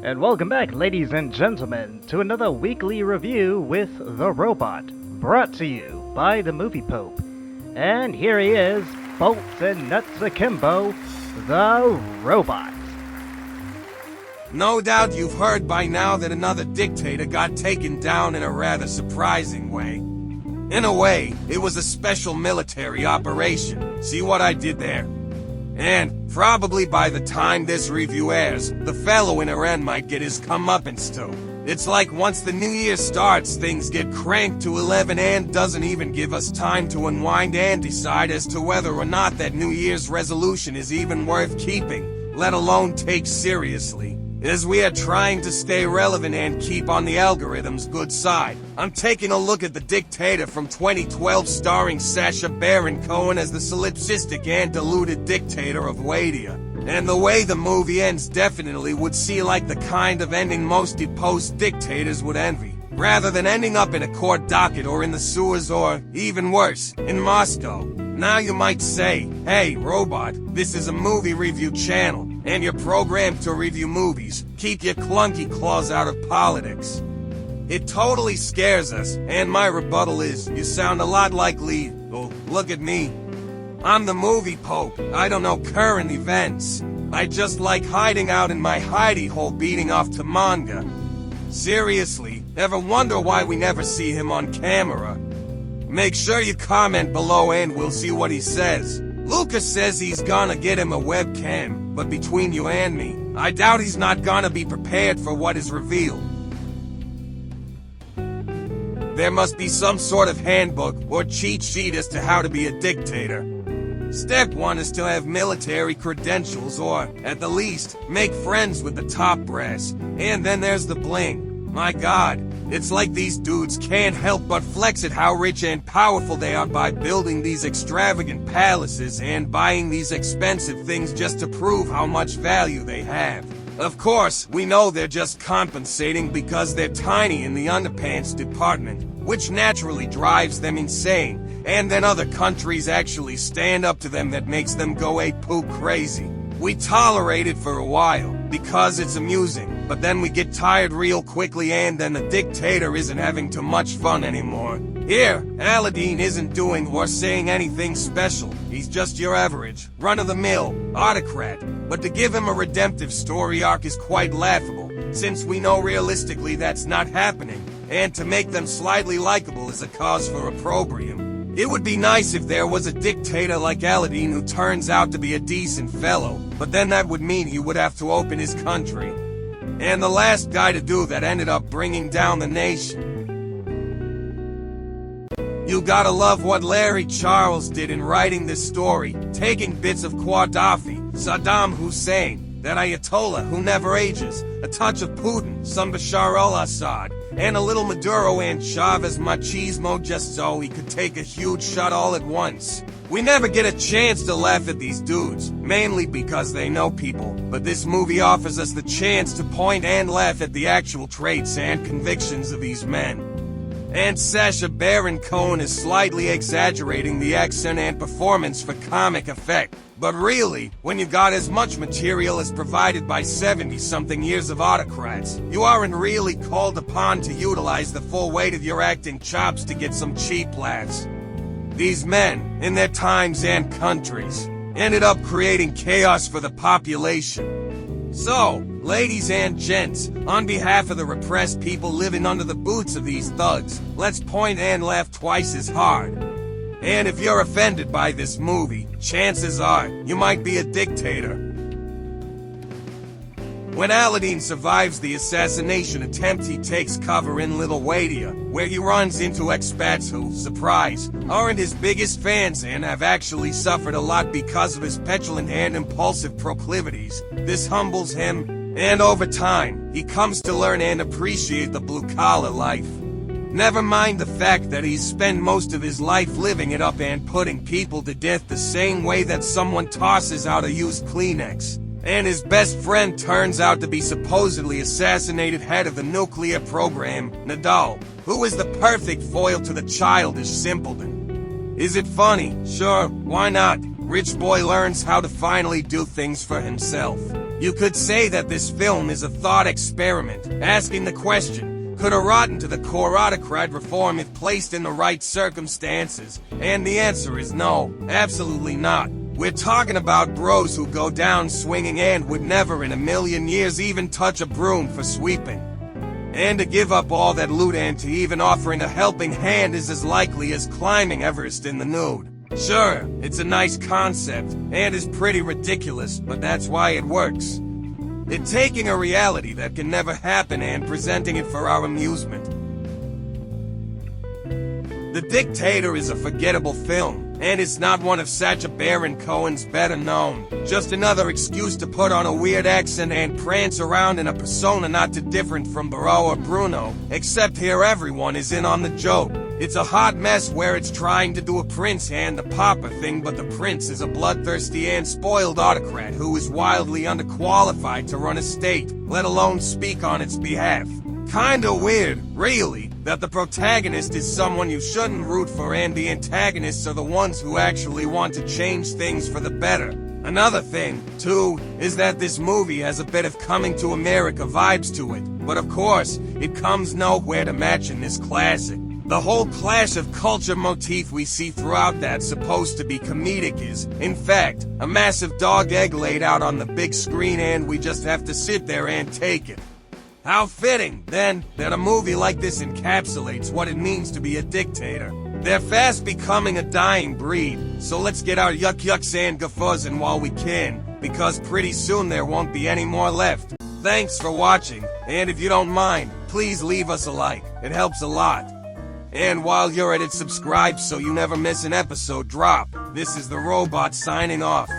And welcome back, ladies and gentlemen, to another weekly review with The Robot, brought to you by the Movie Pope. And here he is, bolts and nuts akimbo, The Robot. No doubt you've heard by now that another dictator got taken down in a rather surprising way. In a way, it was a special military operation. See what I did there? And, probably by the time this review airs, the fellow in Iran might get his comeuppance too. It's like once the new year starts, things get cranked to 11 and doesn't even give us time to unwind and decide as to whether or not that New Year's resolution is even worth keeping, let alone take seriously. As we are trying to stay relevant and keep on the algorithm's good side, I'm taking a look at The Dictator from 2012 starring Sacha Baron Cohen as the solipsistic and deluded dictator of Wadia. And the way the movie ends definitely would seem like the kind of ending most deposed dictators would envy, rather than ending up in a court docket or in the sewers or, even worse, in Moscow. Now you might say, hey, Robot, this is a movie review channel, and you're programmed to review movies. Keep your clunky claws out of politics. It totally scares us, and my rebuttal is, you sound a lot like Lee. Oh, look at me. I'm the movie pope. I don't know current events. I just like hiding out in my hidey hole beating off to manga. Seriously, ever wonder why we never see him on camera? Make sure you comment below and we'll see what he says. Lucas says he's gonna get him a webcam, but between you and me, I doubt he's not gonna be prepared for what is revealed. There must be some sort of handbook or cheat sheet as to how to be a dictator. Step 1 is to have military credentials or, at the least, make friends with the top brass. And then there's the bling. My God, it's like these dudes can't help but flex at how rich and powerful they are by building these extravagant palaces and buying these expensive things just to prove how much value they have. Of course, we know they're just compensating because they're tiny in the underpants department, which naturally drives them insane. And then other countries actually stand up to them that makes them go ape-poo crazy. We tolerate it for a while, because it's amusing, but then we get tired real quickly and then the dictator isn't having too much fun anymore. Here, Aladdin isn't doing or saying anything special. He's just your average, run-of-the-mill, autocrat. But to give him a redemptive story arc is quite laughable, since we know realistically that's not happening, and to make them slightly likable is a cause for opprobrium. It would be nice if there was a dictator like Aladdin who turns out to be a decent fellow, but then that would mean he would have to open his country. And the last guy to do that ended up bringing down the nation. You gotta love what Larry Charles did in writing this story, taking bits of Gaddafi, Saddam Hussein, that Ayatollah who never ages, a touch of Putin, some Bashar al-Assad, and a little Maduro and Chavez machismo just so he could take a huge shot all at once. We never get a chance to laugh at these dudes, mainly because they know people, but this movie offers us the chance to point and laugh at the actual traits and convictions of these men. And Sacha Baron Cohen is slightly exaggerating the accent and performance for comic effect. But really, when you've got as much material as provided by 70-something years of autocrats, you aren't really called upon to utilize the full weight of your acting chops to get some cheap laughs. These men, in their times and countries, ended up creating chaos for the population. So, ladies and gents, on behalf of the repressed people living under the boots of these thugs, let's point and laugh twice as hard. And if you're offended by this movie, chances are you might be a dictator. When Aladdin survives the assassination attempt, he takes cover in Little Wadia, where he runs into expats who, surprise, aren't his biggest fans and have actually suffered a lot because of his petulant and impulsive proclivities. This humbles him, and over time, he comes to learn and appreciate the blue-collar life. Never mind the fact that he's spent most of his life living it up and putting people to death the same way that someone tosses out a used Kleenex. And his best friend turns out to be supposedly assassinated head of the nuclear program, Nadal, who is the perfect foil to the childish simpleton. Is it funny? Sure, why not? Rich boy learns how to finally do things for himself. You could say that this film is a thought experiment, asking the question, could a rotten to the core autocrat reform if placed in the right circumstances? And the answer is no, absolutely not. We're talking about bros who go down swinging and would never in a million years even touch a broom for sweeping. And to give up all that loot and to even offering a helping hand is as likely as climbing Everest in the nude. Sure, it's a nice concept, and is pretty ridiculous, but that's why it works. It's taking a reality that can never happen and presenting it for our amusement. The Dictator is a forgettable film, and it's not one of Sacha Baron Cohen's better known. Just another excuse to put on a weird accent and prance around in a persona not too different from Barreau or Bruno, except here everyone is in on the joke. It's a hot mess where it's trying to do a prince and the pauper thing, but the prince is a bloodthirsty and spoiled autocrat who is wildly underqualified to run a state, let alone speak on its behalf. Kinda weird, really, that the protagonist is someone you shouldn't root for and the antagonists are the ones who actually want to change things for the better. Another thing, too, is that this movie has a bit of Coming to America vibes to it, but of course, it comes nowhere to match in this classic. The whole clash of culture motif we see throughout that's supposed to be comedic is, in fact, a massive dog egg laid out on the big screen and we just have to sit there and take it. How fitting, then, that a movie like this encapsulates what it means to be a dictator. They're fast becoming a dying breed, so let's get our yucks and guffaws while we can, because pretty soon there won't be any more left. Thanks for watching, and if you don't mind, please leave us a like, it helps a lot. And while you're at it, subscribe so you never miss an episode drop. This is the Robot signing off.